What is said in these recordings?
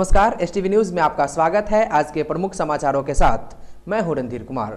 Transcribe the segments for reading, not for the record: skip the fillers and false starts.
नमस्कार, STV news में आपका स्वागत है। आज के प्रमुख समाचारों के साथ मैं हूं रणधीर कुमार।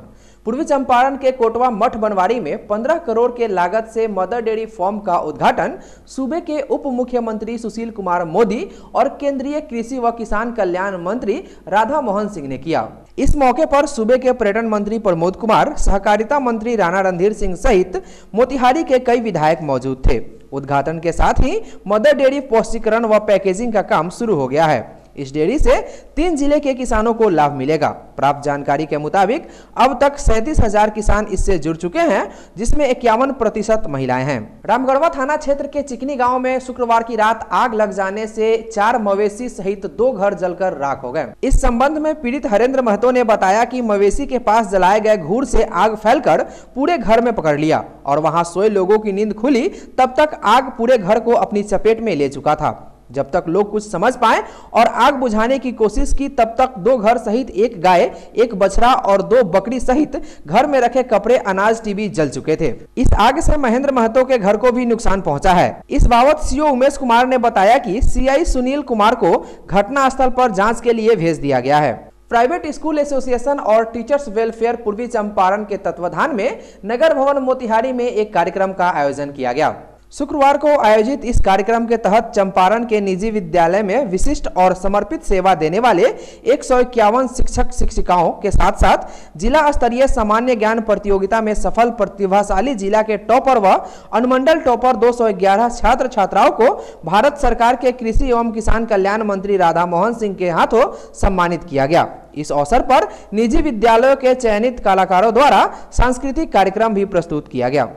पूर्वी चंपारण के कोटवा मठ बनवारी में 15 करोड़ के लागत से मदर डेयरी फार्म का उद्घाटन सूबे के उप मुख्यमंत्री सुशील कुमार मोदी और केंद्रीय कृषि व किसान कल्याण मंत्री राधा मोहन सिंह ने किया। इस मौके पर सूबे के पर्यटन मंत्री प्रमोद कुमार, सहकारिता मंत्री राणा रणधीर सिंह सहित मोतिहारी के कई विधायक मौजूद थे। उद्घाटन के साथ ही मदर डेयरी पौष्टिकरण व पैकेजिंग का काम शुरू हो गया है। इस डेयरी से 3 जिले के किसानों को लाभ मिलेगा। प्राप्त जानकारी के मुताबिक अब तक 37,000 किसान इससे जुड़ चुके हैं, जिसमें 51% महिलाएं हैं। रामगढ़वा थाना क्षेत्र के चिकनी गांव में शुक्रवार की रात आग लग जाने से 4 मवेशी सहित 2 घर जलकर राख हो गए। इस संबंध में पीड़ित हरेंद्र महतो ने बताया कि मवेशी के पास जलाए गए घूर से आग फैलकर पूरे घर में पकड़ लिया और वहां सोए लोगों की नींद खुली तब तक आग पूरे घर को अपनी चपेट में ले चुका था। जब तक लोग कुछ समझ पाए और आग बुझाने की कोशिश की तब तक 2 घर सहित 1 गाय, 1 बछड़ा और 2 बकरी सहित घर में रखे कपड़े, अनाज, टीवी जल चुके थे। इस आग से महेंद्र महतो के घर को भी नुकसान पहुंचा है। इस बाबत सीओ उमेश कुमार ने बताया कि सीआई सुनील कुमार को घटना स्थल पर जांच के लिए भेज दिया गया है। प्राइवेट स्कूल एसोसिएशन और टीचर्स वेलफेयर पूर्वी चंपारण के तत्वाधान में नगर भवन मोतिहारी में एक कार्यक्रम का आयोजन किया गया। शुक्रवार को आयोजित इस कार्यक्रम के तहत चंपारण के निजी विद्यालय में विशिष्ट और समर्पित सेवा देने वाले 151 शिक्षक शिक्षिकाओं के साथ साथ जिला स्तरीय सामान्य ज्ञान प्रतियोगिता में सफल प्रतिभाशाली जिला के टॉपर व अनुमंडल टॉपर 211 छात्र छात्राओं को भारत सरकार के कृषि एवं किसान कल्याण मंत्री राधा मोहन सिंह के हाथों सम्मानित किया गया। इस अवसर पर निजी विद्यालयों के चयनित कलाकारों द्वारा सांस्कृतिक कार्यक्रम भी प्रस्तुत किया गया।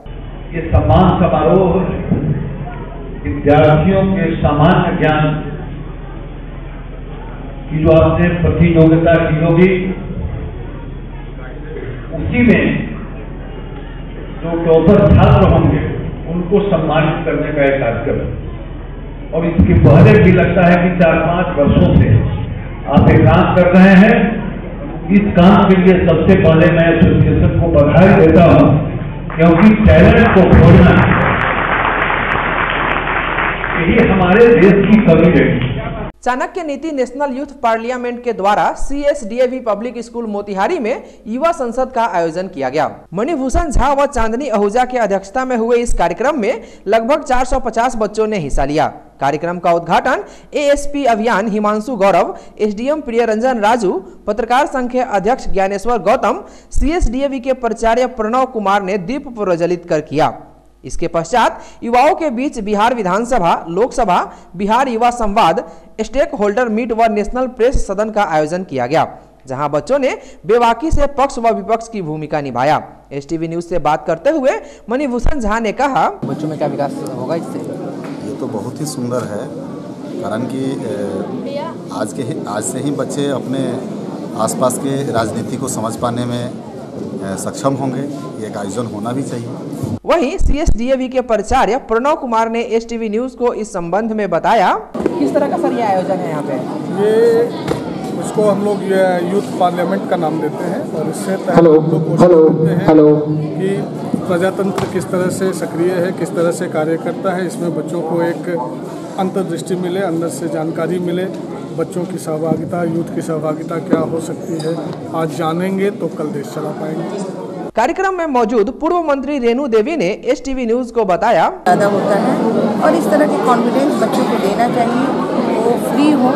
ये सम्मान समारोह विद्यार्थियों के सामान्य ज्ञान की जो आपने प्रतियोगिता की होगी, उसी में जो टॉपर छात्र होंगे उनको सम्मानित करने का एक कार्यक्रम। और इसके पहले भी लगता है कि 4-5 वर्षों से आप एक काम कर रहे हैं। इस काम के लिए सबसे पहले मैं एसोसिएशन को बधाई देता हूं, क्योंकि टैलेंट को खोजना यही हमारे देश की कमी है। चाणक्य नीति नेशनल यूथ पार्लियामेंट के द्वारा CSDAV पब्लिक स्कूल मोतिहारी में युवा संसद का आयोजन किया गया। मणिभूषण झा व चांदनी आहूजा की अध्यक्षता में हुए इस कार्यक्रम में लगभग 450 बच्चों ने हिस्सा लिया। कार्यक्रम का उद्घाटन ASP अभियान हिमांशु गौरव, SDM प्रियरंजन राजू, पत्रकार संघ के अध्यक्ष ज्ञानेश्वर गौतम, CSDAV के प्राचार्य प्रणव कुमार ने दीप प्रज्वलित कर किया। इसके पश्चात युवाओं के बीच बिहार विधानसभा, लोकसभा, बिहार युवा संवाद, स्टेक होल्डर मीट व नेशनल प्रेस सदन का आयोजन किया गया, जहां बच्चों ने बेबाकी से पक्ष व विपक्ष की भूमिका निभाया। एसटीवी न्यूज से बात करते हुए मणिभूषण झा ने कहा, बच्चों में क्या विकास होगा इससे? ये तो बहुत ही सुंदर है, कारण कि आज से ही बच्चे अपने आसपास के राजनीति को समझ पाने में सक्षम होंगे। ये एक आयोजन होना भी चाहिए। वहीं CSDAV के प्राचार्य प्रणव कुमार ने एसटीवी न्यूज को इस संबंध में बताया, किस तरह का सर ये आयोजन है यहाँ पे? ये इसको हम लोग ये यूथ पार्लियामेंट का नाम देते हैं और इससे कि प्रजातंत्र किस तरह से सक्रिय है, किस तरह से कार्य करता है। इसमें बच्चों को एक अंतर्दृष्टि मिले, अंदर से जानकारी मिले, बच्चों की सहभागिता, यूथ की सहभागिता क्या हो सकती है। आज जानेंगे तो कल देश चला पाएंगे। कार्यक्रम में मौजूद पूर्व मंत्री रेणु देवी ने एसटीवी न्यूज को बताया, ज़्यादा होता है और इस तरह के कॉन्फिडेंस बच्चों को देना चाहिए। वो फ्री हो,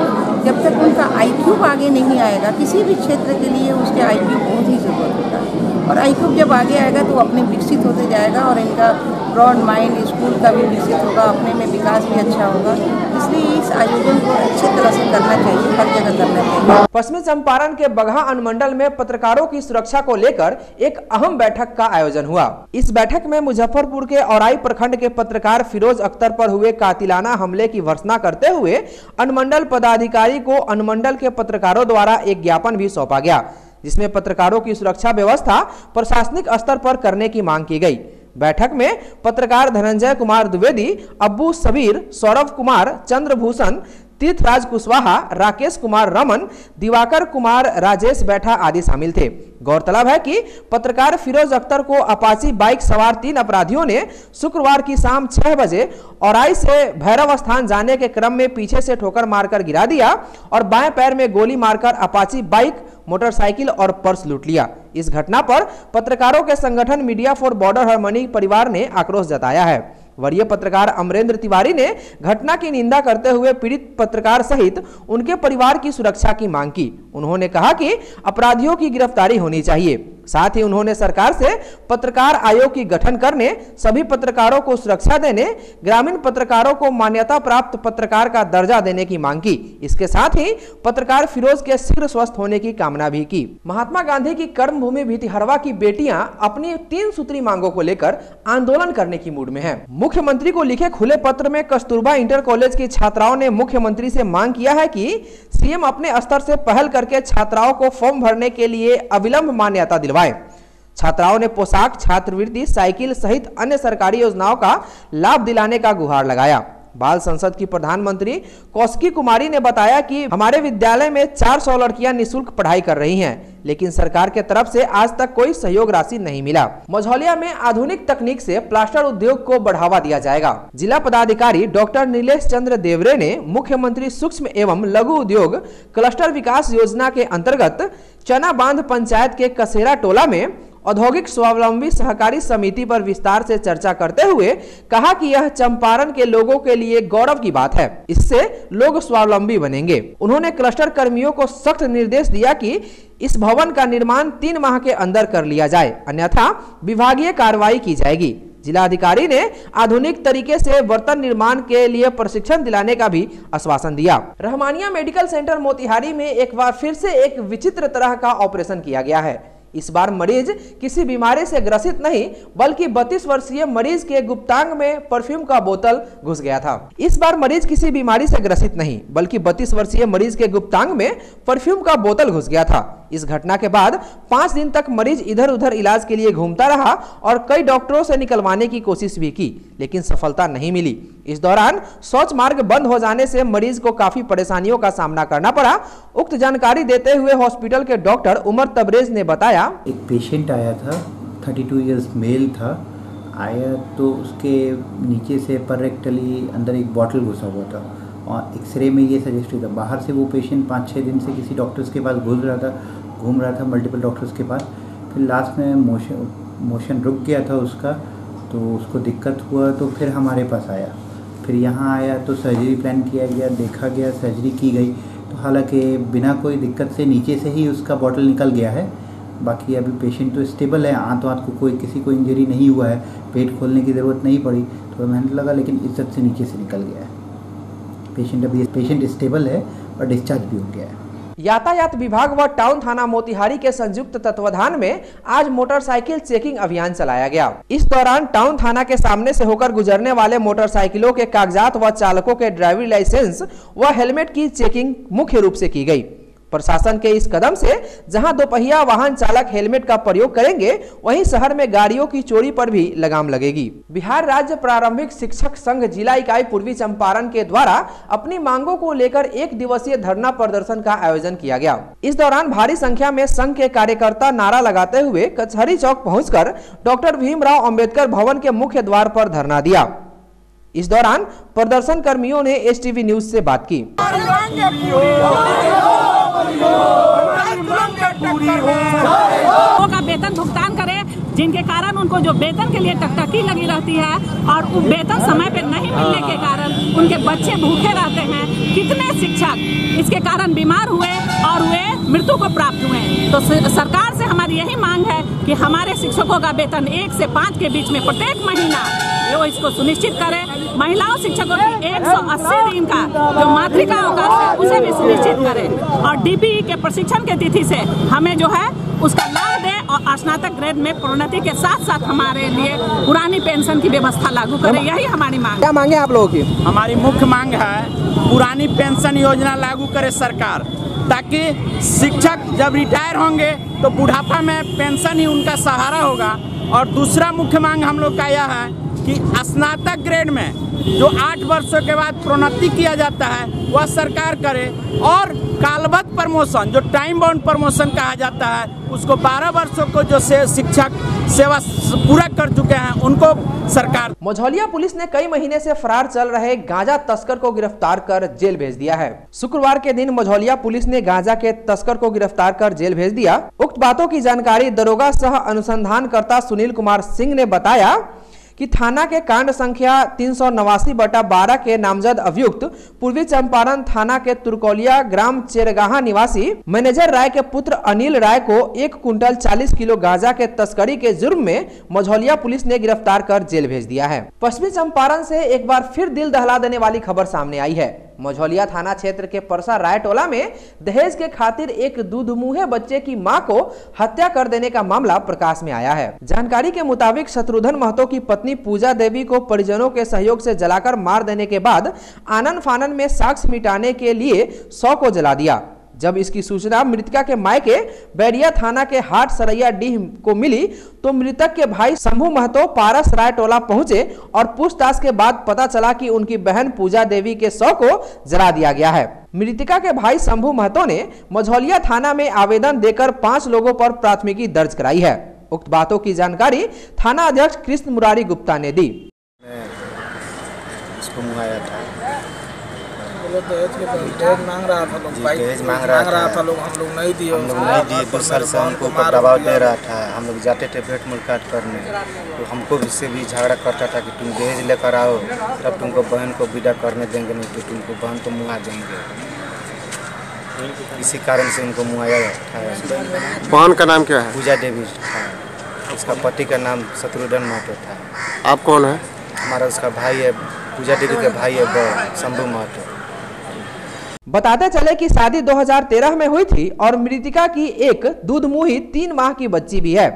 जब तक उनका IQ आगे नहीं आएगा, किसी भी क्षेत्र के लिए उसके IQ बहुत ही ज़रूरत होता है। और IQ जब आगे आएगा तो अपने विकसित होते जाएगा और इनका ब्रॉड माइंड स्कूल का भी विकसित होगा, अपने में विकास भी अच्छा होगा। इसलिए इस आयोजन को अच्छी तरह से करना चाहिए, हर जगह करना चाहिए। पश्चिमी चंपारण के बगहा अनुमंडल में पत्रकारों की सुरक्षा को लेकर एक अहम बैठक का आयोजन हुआ। इस बैठक में मुजफ्फरपुर के औराई प्रखंड के पत्रकार फिरोज अख्तर पर हुए कातिलाना हमले की भर्त्सना करते हुए अनुमंडल पदाधिकारी को अनुमंडल के पत्रकारों द्वारा एक ज्ञापन भी सौंपा गया, जिसमें पत्रकारों की सुरक्षा व्यवस्था प्रशासनिक स्तर पर करने की मांग की गई। बैठक में पत्रकार धनंजय कुमार द्विवेदी, अब्बू सबीर, सौरभ कुमार, चंद्रभूषण, तीर्थराज कुशवाहा, राकेश कुमार रमन, दिवाकर कुमार, राजेश बैठा आदि शामिल थे। गौरतलब है कि पत्रकार फिरोज अख्तर को अपाची बाइक सवार 3 अपराधियों ने शुक्रवार की शाम 6 बजे औराई से भैरव स्थान जाने के क्रम में पीछे से ठोकर मारकर गिरा दिया और बाएं पैर में गोली मारकर अपाची बाइक, मोटरसाइकिल और पर्स लूट लिया। इस घटना पर पत्रकारों के संगठन मीडिया फॉर बॉर्डर हार्मनी परिवार ने आक्रोश जताया है। वरीय पत्रकार अमरेंद्र तिवारी ने घटना की निंदा करते हुए पीड़ित पत्रकार सहित उनके परिवार की सुरक्षा की मांग की। उन्होंने कहा कि अपराधियों की गिरफ्तारी होनी चाहिए। साथ ही उन्होंने सरकार से पत्रकार आयोग की गठन करने, सभी पत्रकारों को सुरक्षा देने, ग्रामीण पत्रकारों को मान्यता प्राप्त पत्रकार का दर्जा देने की मांग की। इसके साथ ही पत्रकार फिरोज के शीघ्र स्वस्थ होने की कामना भी की। महात्मा गांधी की कर्मभूमि भितिहरवा की बेटियां अपनी 3 सूत्री मांगों को लेकर आंदोलन करने की मूड में हैं। मुख्यमंत्री को लिखे खुले पत्र में कस्तूरबा इंटर कॉलेज की छात्राओं ने मुख्यमंत्री से मांग किया है कि सीएम अपने स्तर से पहल करके छात्राओं को फॉर्म भरने के लिए अविलंब मान्यता दिलवाएं। छात्राओं ने पोशाक, छात्रवृत्ति, साइकिल सहित अन्य सरकारी योजनाओं का लाभ दिलाने का गुहार लगाया। बाल संसद की प्रधानमंत्री कौशिकी कुमारी ने बताया कि हमारे विद्यालय में 400 लड़कियां निःशुल्क पढ़ाई कर रही हैं, लेकिन सरकार के तरफ से आज तक कोई सहयोग राशि नहीं मिला। मझौलिया में आधुनिक तकनीक से प्लास्टर उद्योग को बढ़ावा दिया जाएगा। जिला पदाधिकारी डॉक्टर नीलेश चंद्र देवरे ने मुख्यमंत्री सूक्ष्म एवं लघु उद्योग क्लस्टर विकास योजना के अंतर्गत चना बांध पंचायत के कसेरा टोला में औद्योगिक स्वावलंबी सहकारी समिति पर विस्तार से चर्चा करते हुए कहा कि यह चंपारण के लोगों के लिए गौरव की बात है। इससे लोग स्वावलंबी बनेंगे। उन्होंने क्लस्टर कर्मियों को सख्त निर्देश दिया कि इस भवन का निर्माण 3 माह के अंदर कर लिया जाए, अन्यथा विभागीय कार्रवाई की जाएगी। जिलाधिकारी ने आधुनिक तरीके से बर्तन निर्माण के लिए प्रशिक्षण दिलाने का भी आश्वासन दिया। रहमानिया मेडिकल सेंटर मोतिहारी में एक बार फिर से एक विचित्र तरह का ऑपरेशन किया गया है। इस बार मरीज किसी बीमारी से ग्रसित नहीं, बल्कि 32 वर्षीय मरीज के गुप्तांग में परफ्यूम का बोतल घुस गया था। इस बार मरीज किसी बीमारी से ग्रसित नहीं, बल्कि 32 वर्षीय मरीज के गुप्तांग में परफ्यूम का बोतल घुस गया था। इस घटना के बाद 5 दिन तक मरीज इधर उधर इलाज के लिए घूमता रहा और कई डॉक्टरों से निकलवाने की कोशिश भी की, लेकिन सफलता नहीं मिली। इस दौरान शौच मार्ग बंद हो जाने से मरीज को काफी परेशानियों का सामना करना पड़ा। उक्त जानकारी देते हुए हॉस्पिटल के डॉक्टर उमर तबरेज ने बताया, एक पेशेंट आया था, 32 इयर्स मेल था। आया तो उसके नीचे से पररेक्टली अंदर एक बॉटल घुसा हुआ था और एक्सरे में ये सजेस्ट हुआ था। बाहर से वो पेशेंट 5-6 दिन से किसी डॉक्टर्स के पास घूम रहा था मल्टीपल डॉक्टर्स के पास। फिर लास्ट में मोशन रुक गया था उसका, तो उसको दिक्कत हुआ तो फिर हमारे पास आया। फिर यहाँ आया तो सर्जरी प्लान किया गया, देखा गया, सर्जरी की गई। तो हालांकि बिना कोई दिक्कत से नीचे से ही उसका बॉटल निकल गया है। बाकी अभी पेशेंट तो स्टेबल है, आंत को किसी को इंजरी नहीं हुआ है, पेट खोलने की ज़रूरत नहीं पड़ी, थोड़ा मेहनत लगा, लेकिन इज्जत से नीचे से निकल गया है पेशेंट। अभी पेशेंट स्टेबल है और डिस्चार्ज भी हो गया है। यातायात विभाग व टाउन थाना मोतिहारी के संयुक्त तत्वाधान में आज मोटरसाइकिल चेकिंग अभियान चलाया गया। इस दौरान टाउन थाना के सामने से होकर गुजरने वाले मोटरसाइकिलों के कागजात व चालकों के ड्राइविंग लाइसेंस व हेलमेट की चेकिंग मुख्य रूप से की गई। प्रशासन के इस कदम से जहां दोपहिया वाहन चालक हेलमेट का प्रयोग करेंगे, वहीं शहर में गाड़ियों की चोरी पर भी लगाम लगेगी। बिहार राज्य प्रारंभिक शिक्षक संघ जिला इकाई पूर्वी चंपारण के द्वारा अपनी मांगों को लेकर 1 दिवसीय धरना प्रदर्शन का आयोजन किया गया। इस दौरान भारी संख्या में संघ के कार्यकर्ता नारा लगाते हुए कचहरी चौक पहुंचकर डॉक्टर भीमराव अंबेडकर भवन के मुख्य द्वार पर धरना दिया। इस दौरान प्रदर्शन कर्मियों ने एसटीवी न्यूज से बात की। का वेतन भुगतान करें, जिनके कारण उनको जो वेतन के लिए टकटकी लगी रहती है और वो वेतन समय पे नहीं मिलने के कारण उनके बच्चे भूखे रहते हैं। कितने शिक्षक इसके कारण बीमार हुए और वे मृत्यु को प्राप्त हुए। तो सरकार से हमारी यही मांग है कि हमारे शिक्षकों का वेतन 1 से 5 के बीच में प्रत्येक महीना वो इसको सुनिश्चित करे। महिलाओं शिक्षकों की 180 दिन का जो मातृका अवकाश है उसे भी सुनिश्चित करें और डीपीई के प्रशिक्षण के तिथि से हमें जो है उसका लाभ दें और स्नातक ग्रेड में प्रोन्नति के साथ साथ हमारे लिए पुरानी पेंशन की व्यवस्था लागू करें। यही हमारी मांग। क्या मांगे आप लोगों की? हमारी मुख्य मांग है पुरानी पेंशन योजना लागू करे सरकार, ताकि शिक्षक जब रिटायर होंगे तो बुढ़ापा में पेंशन ही उनका सहारा होगा। और दूसरा मुख्य मांग हम लोग का यह है कि स्नातक ग्रेड में जो 8 वर्षों के बाद प्रोन्नति किया जाता है वह सरकार करे, और कालबद्ध प्रमोशन जो टाइम बाउंड प्रमोशन कहा जाता है उसको 12 वर्षों को जो शिक्षक सेवा पूरा कर चुके हैं उनको सरकार। मझौलिया पुलिस ने कई महीने से फरार चल रहे गांजा तस्कर को गिरफ्तार कर जेल भेज दिया है। शुक्रवार के दिन मझौलिया पुलिस ने गांजा के तस्कर को गिरफ्तार कर जेल भेज दिया। उक्त बातों की जानकारी दरोगा सह अनुसंधानकर्ता सुनील कुमार सिंह ने बताया कि थाना के कांड संख्या 389/12 के नामजद अभियुक्त पूर्वी चंपारण थाना के तुरकौलिया ग्राम चेरगाहा निवासी मैनेजर राय के पुत्र अनिल राय को 1 कुंटल 40 किलो गांजा के तस्करी के जुर्म में मझौलिया पुलिस ने गिरफ्तार कर जेल भेज दिया है। पश्चिमी चंपारण से एक बार फिर दिल दहला देने वाली खबर सामने आई है। मझौलिया थाना क्षेत्र के परसा राय टोला में दहेज के खातिर एक दूधमुहे बच्चे की मां को हत्या कर देने का मामला प्रकाश में आया है। जानकारी के मुताबिक शत्रुघ्न महतो की पत्नी पूजा देवी को परिजनों के सहयोग से जलाकर मार देने के बाद आनन फानन में साक्ष्य मिटाने के लिए 100 को जला दिया। जब इसकी सूचना मृतका के मायके बैरिया थाना के हाट सरैया डीह को मिली तो मृतक के भाई शंभू महतो पारस राय टोला पहुंचे और पूछताछ के बाद पता चला कि उनकी बहन पूजा देवी के 100 को जला दिया गया है। मृतका के भाई शंभू महतो ने मझौलिया थाना में आवेदन देकर 5 लोगों पर प्राथमिकी दर्ज कराई है। उक्त बातों की जानकारी थाना अध्यक्ष कृष्ण मुरारी गुप्ता ने दी। दहेज मांग रहा था लोग, दहेज मांग रहा था लोग, हम लोग नहीं दिए। 2 साल से हमको दबाव दे रहा था। हम लोग जाते थे भेंट मुलाकात करने, तो हमको इससे भी झगड़ा करता था कि तुम दहेज लेकर आओ तब तुमको बहन को विदा करने देंगे, नहीं तो तुमको बहन को मुआ देंगे। इसी कारण से उनको मुआया था। बहन का नाम क्या है? पूजा देवी था। उसका पति का नाम शत्रुघ्न महतो था। आप कौन है? हमारा उसका भाई है, पूजा देवी का भाई है शंभू महतो। बताते चले कि शादी 2013 में हुई थी और मृतिका की एक दूधमुही 3 माह की बच्ची भी है।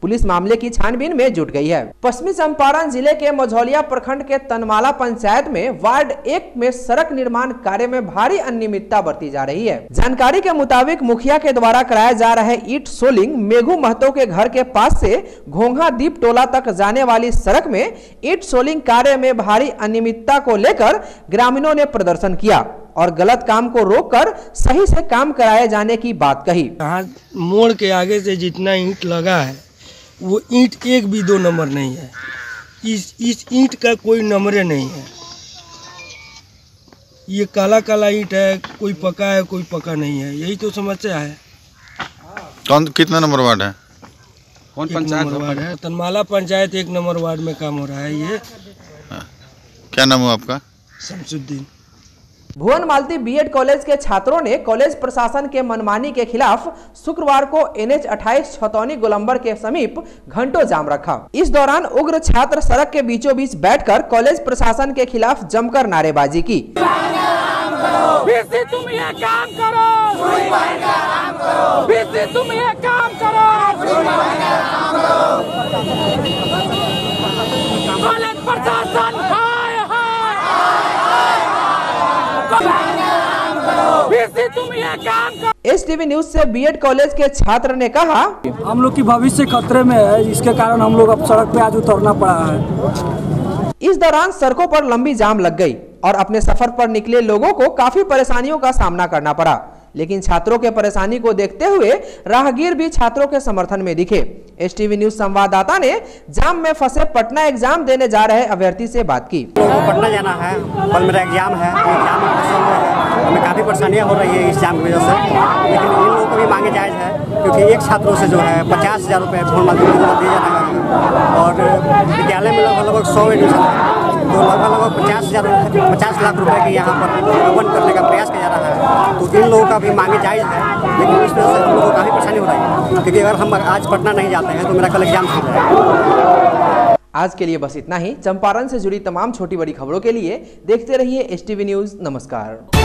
पुलिस मामले की छानबीन में जुट गई है। पश्चिमी चंपारण जिले के मझौलिया प्रखंड के तनमाला पंचायत में वार्ड 1 में सड़क निर्माण कार्य में भारी अनियमितता बरती जा रही है। जानकारी के मुताबिक मुखिया के द्वारा कराया जा रहे ईट सोलिंग मेघू महतो के घर के पास से घोंघा दीप टोला तक जाने वाली सड़क में ईट सोलिंग कार्य में भारी अनियमितता को लेकर ग्रामीणों ने प्रदर्शन किया और गलत काम को रोककर सही से काम कराए जाने की बात कही। मोड़ के आगे से जितना ईंट लगा है वो ईंट 1 भी 2 नंबर नहीं है। इस ईंट का कोई नंबरे नहीं है। ये काला काला ईंट है, कोई पका है कोई पका नहीं है। यही तो समस्या है। कौन कितना नंबर वार्ड है? कौन पंचायत वार्ड है? तनमाला पंचायत 1 नंबर वार्ड में काम हो रहा है। ये क्या नाम है आपका? शमसुद्दीन। भुवन मालती बीएड कॉलेज के छात्रों ने कॉलेज प्रशासन के मनमानी के खिलाफ शुक्रवार को NH 28 छतौनी गोलंबर के समीप घंटों जाम रखा। इस दौरान उग्र छात्र सड़क के बीचों बीच बैठकर कॉलेज प्रशासन के खिलाफ जमकर नारेबाजी की। तुम ये काम करो, तुम ये काम करो, कॉलेज प्रशासन तुम ये काम करो। STV न्यूज से बीएड कॉलेज के छात्र ने कहा, हम लोग की भविष्य खतरे में है, इसके कारण हम लोग अब सड़क पे आज उतरना पड़ा है। इस दौरान सड़कों पर लंबी जाम लग गई और अपने सफर पर निकले लोगों को काफी परेशानियों का सामना करना पड़ा। लेकिन छात्रों के परेशानी को देखते हुए राहगीर भी छात्रों के समर्थन में दिखे। STV न्यूज संवाददाता ने जाम में फंसे पटना एग्जाम देने जा रहे अभ्यर्थी से बात की। पटना जाना है, कल मेरा एग्जाम है, एग्जाम में फंसे हुए हैं, हमें काफ़ी परेशानियाँ हो रही है इस जाम की वजह से। लेकिन इन लोगों को भी मांगे जायज़ है, क्योंकि एक छात्रों से जो है 50,000 रुपये भूल माध्यम दिए जा रहा है और विद्यालय में लगभग 100 एडमिशन है, तो लगभग 50 लाख रुपए के यहाँ पर प्रबंध करने का प्रयास किया जा रहा है। तो इन लोगों का भी मांगे जायज़ है, लेकिन इस वजह से हम लोगों को काफ़ी परेशानी हो रही है, क्योंकि अगर हम आज पटना नहीं जाते हैं तो मेरा कल एग्जाम छूट जाएगा। आज के लिए बस इतना ही। चंपारण से जुड़ी तमाम छोटी बड़ी खबरों के लिए देखते रहिए STV न्यूज। नमस्कार।